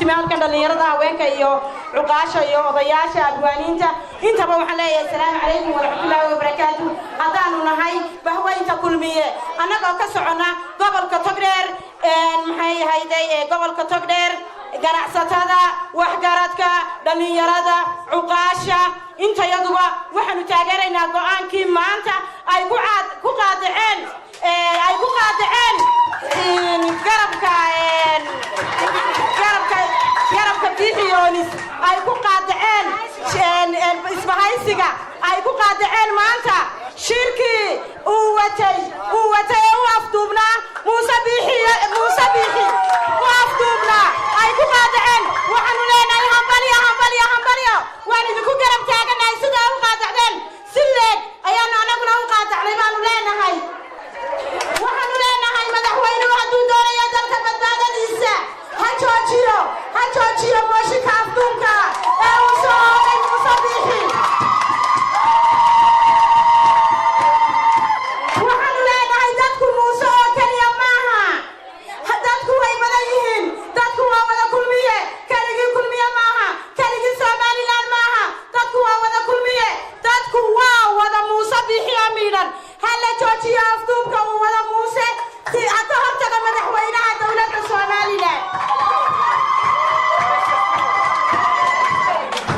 تمام كان دليرة وين كيو عقاشة يو ضياشة أبوانين أنت بوح عليه السلام عليكم ورحمة الله وبركاته هذا نهاي بهو أنت كل مية أنا قاكسعنا قبل كتقدر محي هيدا قبل كتقدر ganacsatada waxgaradka dhalinyarada cuqaasha inta yaduba waxaanu taageeraynaa go'aankii maanta ay ku qaadaceen garabka bixiyoonis ay ku qaadaceen isbahaysiga ay ku qaadaceen maanta shirkii uu watay u afduubnaa Muuse Biixi u afduubnaa ay ku qaadaceen waxaanu leenahay hambaliyo waan idinku garab taaganahay sida u qaadacdeen sileed ayaanu anaguna u qaadacnay baanu leenahay waxaanu leenahay madaxweynuhu hadduu doonayo dalka badbaadadiisa ha joojiyo mooshinka afduubka ee uu soo oogay Muuse Biixi waxaanu leenahay dadku Muuse oo keliya maaha dadku way badan yihiin dadku waa wada kulmiye keligii kulmiye maaha keligii Somaliland maaha dadku waa wada kulmiye dadku waa wada Muuse Biixi amiiran hala joojiyo afduubka uu wada Muuse si ka hortaga madaxweynaha dowladda Somaliland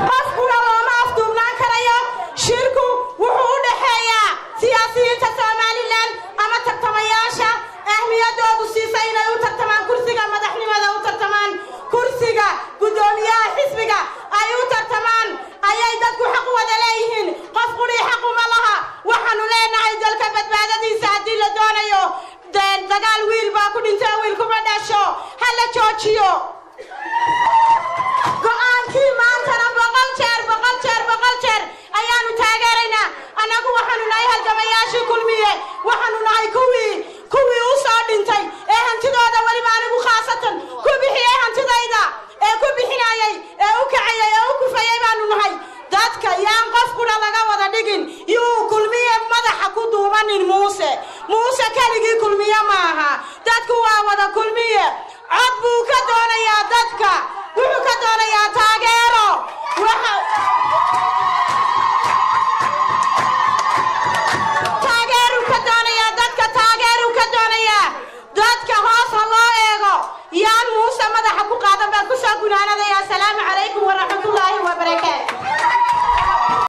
qofkuna looma afduubnaan karayo shirku wuxuu u dhexeeyaa siyaasiyiinta Somaliland ama tartamayaasha ahmiyadoodu siisay inay u tartamaan kursiga madaxnimada u tartamaan kursiga gudoomiyaha xisbiga ay u tartamaan ayay dadku xaq wada leeyihiin qof quri xaq uma laha waxaanu leenahay dalka badbaadadiisa haddii la doonayo dagaal wiil baa ku dhintay wiil kuma dhasho hala joojiyo go'aankii maantana boqol jeer ayaanu taageeraynaa anagu waxaanu nahay halgamayaashii kulmiye waxaanu nahay kuwii u soo dhintay ee hantidooda weliba anigu khaasatan ku bixiyey hantidayda ee ku bixinayay ee u kacayay ee u kufayay baanu nahay dadka yaan qofkuna laga wada dhigin yuu kulmiye madaxa ku duubanin muuse keligii kulmiye maaha dadku waa wada kulmiye cod buu ka doonayaa dadka wuxuu ka doonayaa taageero